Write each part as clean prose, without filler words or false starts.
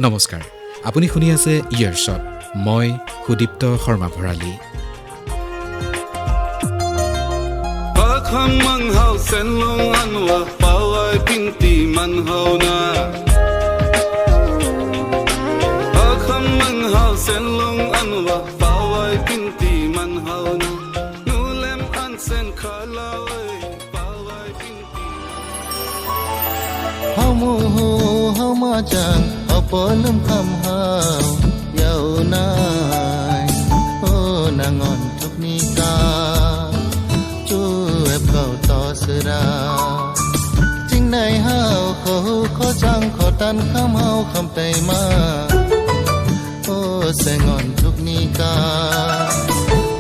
নমস্কাৰ, আপুনি শুনি আছে ইয়াৰছত। মই Sudipta Sharma Bharali. Majang apalem kamhau yau nai oh nangon thuk nika chu ep kau to sera jing nai hau kho chang kho tan kamhau kham tai ma oh sengon thuk nika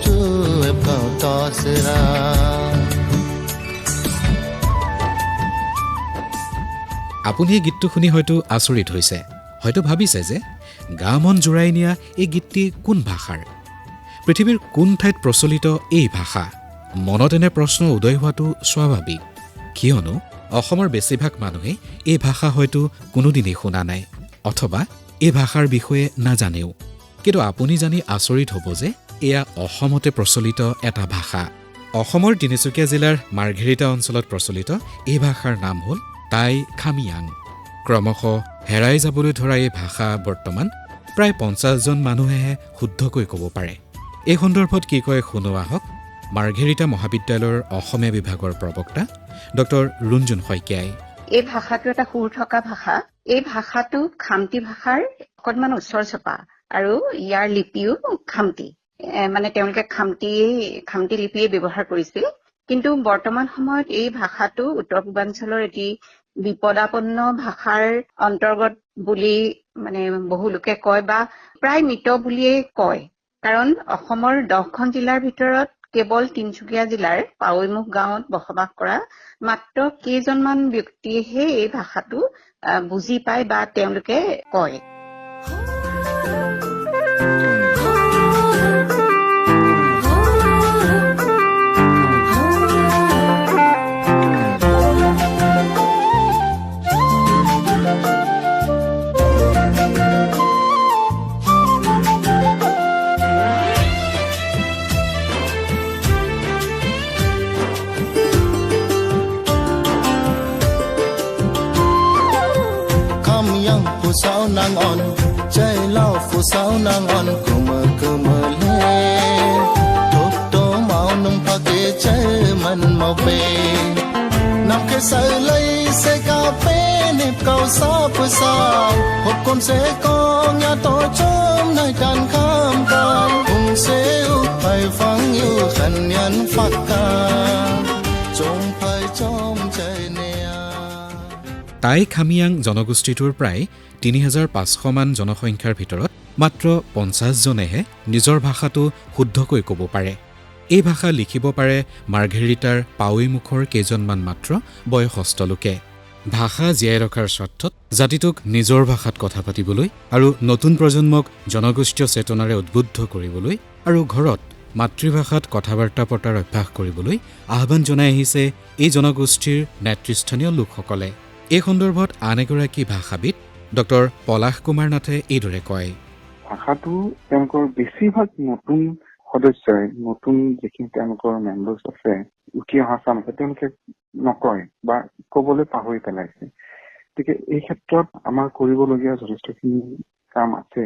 chu ep kau to sera আপুনি এই গীতটো শুনি হয়তো আচৰিত হৈছে, হয়তো ভাবিছে যে গা মন জোৰাই নিয়া এই গীতটি কোন ভাষাৰ, পৃথিৱীৰ কোন ঠাইত প্ৰচলিত এই ভাষা। মনত এনে প্ৰশ্ন উদয় হোৱাটো স্বাভাৱিক, কিয়নো অসমৰ বেছিভাগ মানুহে এই ভাষা হয়তো কোনোদিনেই শুনা নাই অথবা এই ভাষাৰ বিষয়ে নাজানেও। কিন্তু আপুনি জানি আচৰিত হ'ব যে এয়া অসমতে প্ৰচলিত এটা ভাষা। অসমৰ তিনিচুকীয়া জিলাৰ মাৰ্ঘেৰিটা অঞ্চলত প্ৰচলিত এই ভাষাৰ নাম হ'ল টাই খামিয়াং। ক্ৰমশঃ হেৰাই যাবলৈ ধৰা এই ভাষা বৰ্তমান প্ৰায় 50জন মানুহেহে শুদ্ধকৈ ক'ব পাৰে। এই সন্দৰ্ভত কি কয় শুনো আহক মাৰ্ঘেৰিটা মহাবিদ্যালয়ৰ অসমীয়া বিভাগৰ প্ৰবক্তা ডক্টৰ ৰুণজুন শইকীয়াই। এই ভাষাটো এটা সুৰ থকা ভাষা। এই ভাষাটো খামতি ভাষাৰ অকণমান ওচৰ চপা আৰু ইয়াৰ লিপিও খামতি, মানে তেওঁলোকে খামতি লিপিয়ে ব্যৱহাৰ কৰিছিল। কিন্তু বৰ্তমান সময়ত এই ভাষাটো উত্তৰ পূৰ্বাঞ্চলৰ এটি বিপদাপন্ন ভাষাৰ অন্তৰ্গত বুলি মানে বহু লোকে কয় বা প্ৰায় মৃত বুলিয়ে কয়। কাৰণ অসমৰ 10খন জিলাৰ ভিতৰত কেৱল তিনিচুকীয়া জিলাৰ পাৱৈমুখ গাঁৱত বসবাস কৰা মাত্ৰ কেইজনমান ব্যক্তিয়েহে এই ভাষাটো বুজি পায় বা তেওঁলোকে কয়। Sao nang on chai lao fu sao nang on kuma le top to mau nung pa ke chai man mau pe nam ke sai lai se ka pe nip kau sa pu sao hop kon se kong ya to chom nai kan kham kai ung se u pai phang yu khan yan phak ka chom pai chom chai ne Tai Khamyang জনগোষ্ঠীটোৰ প্ৰায় ৩৫০০ মান জনসংখ্যাৰ ভিতৰত মাত্ৰ ৫০ জনেহে নিজৰ ভাষাটো শুদ্ধকৈ ক'ব পাৰে। এই ভাষা লিখিব পাৰে মাৰ্ঘেৰিটাৰ পাৱৈমুখৰ কেইজনমান মাত্ৰ বয়সস্থ লোকে। ভাষা জীয়াই ৰখাৰ স্বাৰ্থত জাতিটোক নিজৰ ভাষাত কথা পাতিবলৈ আৰু নতুন প্ৰজন্মক জনগোষ্ঠীয় চেতনাৰে উদ্বুদ্ধ কৰিবলৈ আৰু ঘৰত মাতৃভাষাত কথা বাৰ্তা পতাৰ অভ্যাস কৰিবলৈ আহ্বান জনাই আহিছে এই জনগোষ্ঠীৰ নেতৃস্থানীয় লোকসকলে। এই সন্দৰ্ভত আন এগৰাকী ভাষাবিদ ডক্টৰ পলাশ কুমাৰ নাথে এইদৰে কয়। ভাষাটো তেওঁলোকৰ বেছিভাগ নতুন সদস্যই, নতুন যিখিনি তেওঁলোকৰ মেম্বাৰ্ছ আছে, উঠি অহা চাম আছে, তেওঁলোকে নকয় বা ক'বলৈ পাহৰি পেলাইছে। গতিকে এই ক্ষেত্ৰত আমাৰ কৰিবলগীয়া যথেষ্টখিনি কাম আছে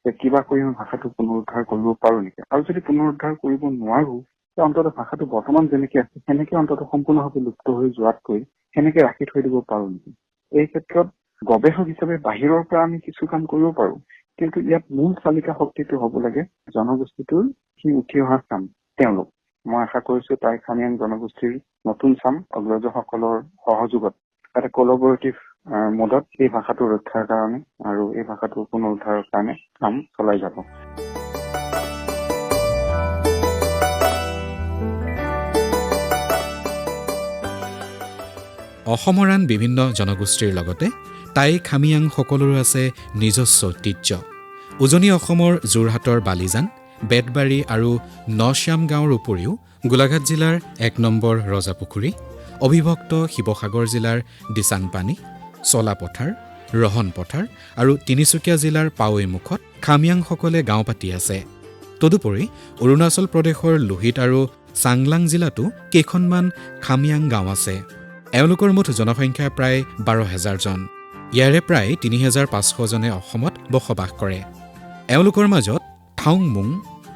যে কিবা কৰি আমি ভাষাটো পুনৰুদ্ধাৰ কৰিব পাৰো নেকি, আৰু যদি পুনৰুদ্ধাৰ কৰিব নোৱাৰো অন্তত ভাষাটো বৰ্তমান যেনেকে আছে সেনেকে অন্তত সম্পূৰ্ণভাৱে লুপ্ত হৈ যোৱাতকৈ সেনেকে ৰাখি থৈ দিব পাৰো নেকি। এই ক্ষেত্ৰত গৱেষক হিচাপে বাহিৰৰ পৰা আমি কিছু কাম কৰিব পাৰো, কিন্তু ইয়াত মূল চালিকা শক্তিটো হ'ব লাগে জনগোষ্ঠীটোৰ সি উঠি অহা চাম তেওঁলোক। মই আশা কৰিছো টাই খামিয়াং জনগোষ্ঠীৰ নতুন চাম অগ্ৰজসকলৰ সহযোগত এটা কলাবৰেটিভ মদত এই ভাষাটো ৰক্ষাৰ কাৰণে আৰু এই ভাষাটো পুনৰুদ্ধাৰৰ কাৰণে কাম চলাই যাব। অসমৰ আন বিভিন্ন জনগোষ্ঠীৰ লগতে টাই খামিয়াং সকলোৰে আছে নিজস্ব ঐতিহ্য। উজনি অসমৰ যোৰহাটৰ বালিজান, বেতবাৰী আৰু নশ্যাম গাঁৱৰ উপৰিও গোলাঘাট জিলাৰ ১ নম্বৰ ৰজাপুখুৰী, অবিভক্ত শিৱসাগৰ জিলাৰ দিচাংপানী, চলাপথাৰ, ৰহন পথাৰ আৰু তিনিচুকীয়া জিলাৰ পাৱৈমুখত খামিয়াংসকলে গাঁও পাতি আছে। তদুপৰি অৰুণাচল প্ৰদেশৰ লোহিত আৰু চাংলাং জিলাতো কেইখনমান খামিয়াং গাঁও আছে। এওঁলোকৰ মুঠ জনসংখ্যা প্ৰায় 12,000 জন। ইয়াৰে প্ৰায় 3,500 জনে অসমত বসবাস কৰে। এওঁলোকৰ মাজত থাউংমুং,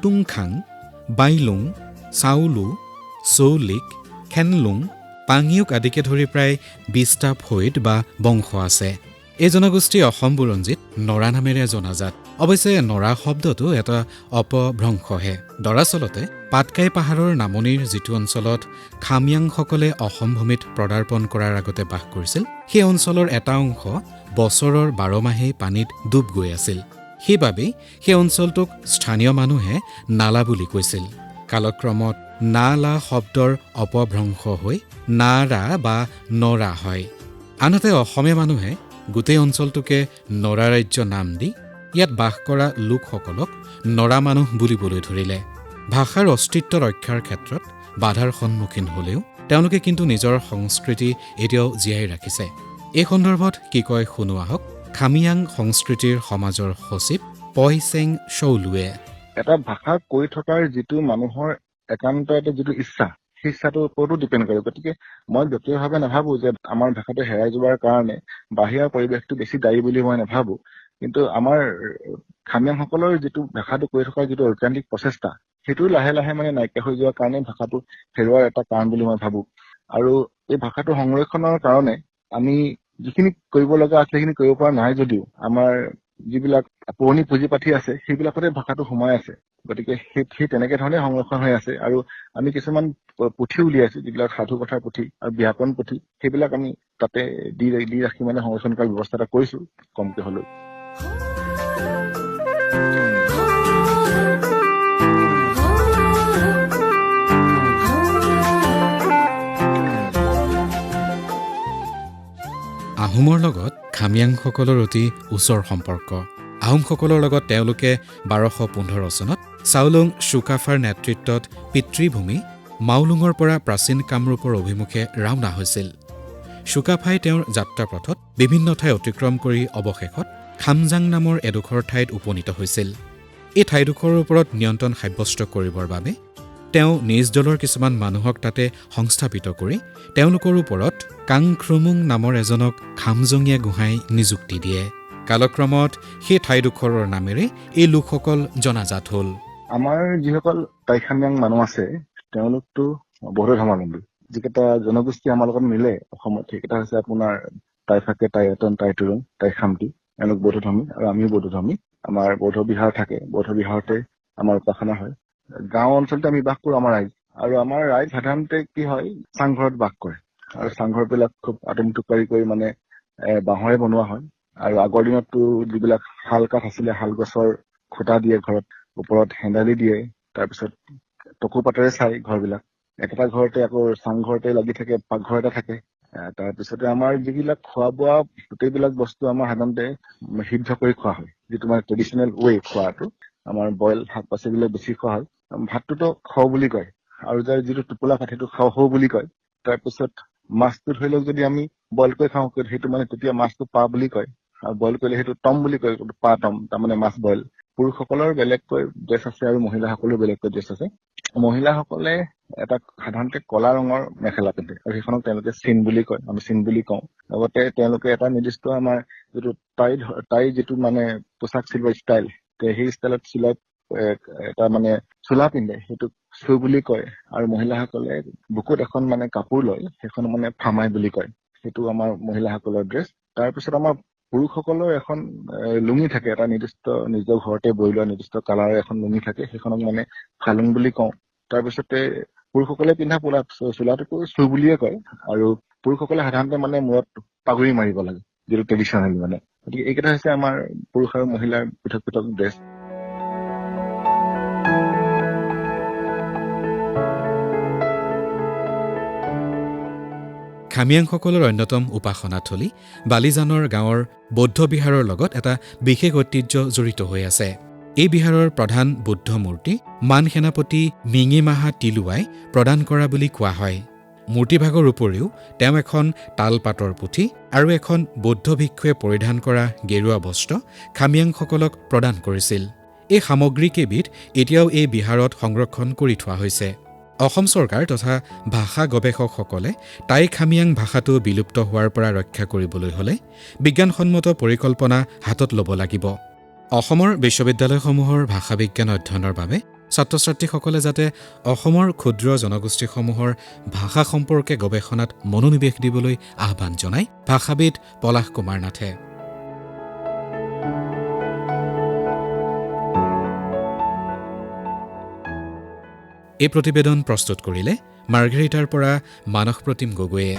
টুংখাং, বাইলুং, চাউলু, চৌলিক, খেনলুং, পাঙিউক আদিকে ধৰি প্ৰায় 20টা ফৈদ বা বংশ আছে। এই জনগোষ্ঠী অসম বুৰঞ্জীত নৰা নামেৰে জনাজাত। অৱশ্যে নৰা শব্দটো এটা অপভ্ৰংশহে। দৰাচলতে পাটকাই পাহাৰৰ নামনিৰ যিটো অঞ্চলত খামিয়াংসকলে অসম ভূমিত পদাৰ্পণ কৰাৰ আগতে বাস কৰিছিল, সেই অঞ্চলৰ এটা অংশ বছৰৰ 12 মাহেই পানীত ডুব গৈ আছিল। সেইবাবেই সেই অঞ্চলটোক স্থানীয় মানুহে নালা বুলি কৈছিল। কালক্ৰমত নালা শব্দৰ অপভ্ৰংশ হৈ নাৰা বা নৰা হয়। আনহাতে অসমীয়া মানুহে গোটেই অঞ্চলটোকে নৰা ৰাজ্য নাম দি ইয়াত বাস কৰা লোকসকলক নৰা মানুহ বুলিবলৈ ধৰিলে। ভাষাৰ অস্তিত্ব ৰক্ষাৰ ক্ষেত্ৰত বাধাৰ সন্মুখীন হ'লেও তেওঁলোকে কিন্তু নিজৰ সংস্কৃতি এতিয়াও জীয়াই ৰাখিছে। এই সন্দৰ্ভত কি কয় শুনো আহক খামিয়াং সংস্কৃতিৰ সমাজৰ সচিব পয়চেং চৌলুৱে। এটা ভাষা কৈ থকাৰ যিটো মানুহৰ একান্ত এটা যিটো ইচ্ছা, সেই ইচ্ছাটোৰ ওপৰতো ডিপেণ্ড কৰে। গতিকে মই ব্যক্তিগতভাৱে নাভাবো যে আমাৰ ভাষাটো হেৰাই যোৱাৰ কাৰণে বাহিৰা পৰিৱেশটো বেছি দায়ী বুলি মই নাভাবো। কিন্তু আমাৰ খামিয়াংসকলৰ যিটো ভাষাটো কৈ থকাৰ যিটো ঐকান্তিক প্ৰচেষ্টা, সেইটো লাহে লাহে মানে নাইকিয়া হৈ যোৱাৰ কাৰণে ভাষাটো হেৰুৱাৰ এটা কাৰণ বুলি মই ভাবো। আৰু এই ভাষাটো সংৰক্ষণৰ কাৰণে আমি যিখিনি কৰিব লগা আছে সেইখিনি কৰিব পৰা নাই যদিও আমাৰ যিবিলাক পুৰণি পুঁজি পাঠি আছে সেইবিলাকতে ভাষাটো সোমাই আছে। গতিকে সেই তেনেকে ধৰণে সংৰক্ষণ হৈ আছে। আৰু আমি কিছুমান পুথি উলিয়াইছো, যিবিলাক সাধু কথাৰ পুথি আৰু ব্যাকৰণ পুথি, সেইবিলাক আমি তাতে দি ৰাখি মানে সংৰক্ষণ কৰাৰ ব্যৱস্থা এটা কৰিছো কমকে হলেও। আহোমৰ লগত খামিয়াংসকলৰ অতি ওচৰ সম্পৰ্ক। আহোমসকলৰ লগত তেওঁলোকে 1215 চনত চাওলুং চুকাফাৰ নেতৃত্বত পিতৃভূমি মাওলুঙৰ পৰা প্ৰাচীন কামৰূপৰ অভিমুখে ৰাওনা হৈছিল। চুকাফাই তেওঁৰ যাত্ৰাপথত বিভিন্ন ঠাই অতিক্ৰম কৰি অৱশেষত খামজাং নামৰ এডোখৰ ঠাইত উপনীত হৈছিল। এই ঠাইডোখৰৰ ওপৰত নিয়ন্ত্ৰণ সাব্যস্ত কৰিবৰ বাবে তেওঁ নিজ দলৰ কিছুমান মানুহক তাতে সংস্থাপিত কৰি তেওঁলোকৰ ওপৰত কাংখ্ৰুমুং নামৰ এজনক খামজঙীয়া গোহাঁই নিযুক্তি দিয়ে। কালক্ৰমত সেই ঠাইডোখৰৰ নামেৰে এই লোকসকল জনাজাত হ'ল। আমাৰ যিসকল টাইখামিয়াং মানুহ আছে তেওঁলোকতো বৌদ্ধ ধৰ্মাৱলম্বী। যিকেইটা জনগোষ্ঠী আমাৰ লগত মিলে অসমত, সেইকেইটা হৈছে আপোনাৰ টাইফাকে, টাইএটন, টাইটুৰুং, টাইখামতি। এওঁলোক বৌদ্ধ ধৰ্মী আৰু আমিও বৌদ্ধ ধৰ্মী। আমাৰ বৌদ্ধ বিহাৰ থাকে, বৌদ্ধ বিহাৰতে আমাৰ উপাসনা হয়। গাঁও অঞ্চলতে আমি বাস কৰো আমাৰ ৰাইজ। আৰু আমাৰ ৰাইজ সাধাৰণতে কি হয়, চাংঘৰত বাস কৰে। আৰু চাংঘৰ বিলাক খুব আটোমটোকাৰি কৰি মানে বাঁহৰে বনোৱা হয়। আৰু আগৰ দিনততো যিবিলাক শাল কাঠ আছিলে, শাল গছৰ খুঁটা দিয়ে ঘৰত, ওপৰত হেন্দালি দিয়ে, তাৰপিছত টকৌ পাতেৰে চাই ঘৰবিলাক। একেটা ঘৰতে আকৌ চাংঘৰতে লাগি থাকে, পাকঘৰ এটা থাকে। তাৰপিছতে আমাৰ যিবিলাক খোৱা বোৱা গোটেইবিলাক বস্তু আমাৰ সাধাৰণতে সিদ্ধ কৰি খোৱা হয়, যিটো মানে ট্ৰেডিচনেল ৱে খোৱাটো। আমাৰ বইল শাক পাচলিবিলাক বেছি খোৱা হয়। ভাতটোতো খাও বুলি কয়, আৰু যাৰ যিটো টোপোলা ভাত সেইটো খাও হও বুলি কয়। তাৰপিছত মাছটো ধৰি লওক যদি আমি বইল কৰি খাওঁ, সেইটো মানে তেতিয়া মাছটো পা বুলি কয়, আৰু বইল কৰিলে সেইটো টম বুলি কয়, পা টম, তাৰমানে মাছ বইল। পুৰুষসকলৰ বেলেগকৈ ড্ৰেছ আছে আৰু মহিলাসকলৰ বেলেগকৈ ড্ৰেছ আছে। মহিলাসকলে এটা সাধাৰণতে কলা ৰঙৰ মেখেলা পিন্ধে, আৰু সেইখনক তেওঁলোকে চিন বুলি কয়, আমি চিন বুলি কওঁ। লগতে তেওঁলোকে এটা নিৰ্দিষ্ট আমাৰ যিটো টাই যিটো মানে পোচাক চিলোৱাৰ ষ্টাইল, সেই ষ্টাইলত চিলাই এটা মানে চোলা পিন্ধে, সেইটোক চু বুলি কয়। আৰু মহিলাসকলে বুকুত এখন মানে কাপোৰ লয়, সেইখন মানে ফামাই বুলি কয়। সেইটো আমাৰ মহিলাসকলৰ ড্ৰেছ। তাৰপিছত আমাৰ পুৰুষসকলৰ এখন লুঙি থাকে, এটা নিৰ্দিষ্ট নিজৰ ঘৰতে বৈ লোৱা নিৰ্দিষ্ট কালাৰৰ এখন লুঙি থাকে, সেইখনক মানে ফালুং বুলি কওঁ। তাৰপিছতে পুৰুষসকলে পিন্ধা চোলাটোকো চু বুলিয়ে কয়। আৰু পুৰুষসকলে সাধাৰণতে মানে মূৰত পাগুৰি মাৰিব লাগে, যিটো ট্ৰেডিচনেল মানে। গতিকে এইকেইটা হৈছে আমাৰ পুৰুষ আৰু মহিলাৰ পৃথক পৃথক ড্ৰেছ। খামিয়াংসকলৰ অন্যতম উপাসনাথলী বালিজানৰ গাঁৱৰ বৌদ্ধ বিহাৰৰ লগত এটা বিশেষ ঐতিহ্য জড়িত হৈ আছে। এই বিহাৰৰ প্ৰধান বুদ্ধ মূৰ্তি মান সেনাপতি মিঙিমাহা তিলুৱাই প্ৰদান কৰা বুলি কোৱা হয়। মূৰ্তিভাগৰ উপৰিও তেওঁ এখন তালপাতৰ পুথি আৰু এখন বৌদ্ধ ভিক্ষুৱে পৰিধান কৰা গেৰুৱা বস্ত্ৰ খামিয়াংসকলক প্ৰদান কৰিছিল। এই সামগ্ৰীকেইবিধ এতিয়াও এই বিহাৰত সংৰক্ষণ কৰি থোৱা হৈছে। অসম চৰকাৰ তথা ভাষা গৱেষকসকলে টাই খামিয়াং ভাষাটো বিলুপ্ত হোৱাৰ পৰা ৰক্ষা কৰিবলৈ হ'লে বিজ্ঞানসন্মত পৰিকল্পনা হাতত ল'ব লাগিব। অসমৰ বিশ্ববিদ্যালয়সমূহৰ ভাষা বিজ্ঞান অধ্যয়নৰ বাবে ছাত্ৰ ছাত্ৰীসকলে যাতে অসমৰ ক্ষুদ্ৰ জনগোষ্ঠীসমূহৰ ভাষা সম্পৰ্কে গৱেষণাত মনোনিৱেশ দিবলৈ আহ্বান জনায় ভাষাবিদ পলাশ কুমাৰ নাথে। এই প্ৰতিবেদন প্ৰস্তুত কৰিলে মাৰ্ঘেৰিটাৰ পৰা মানস প্ৰতিম গগৈয়ে।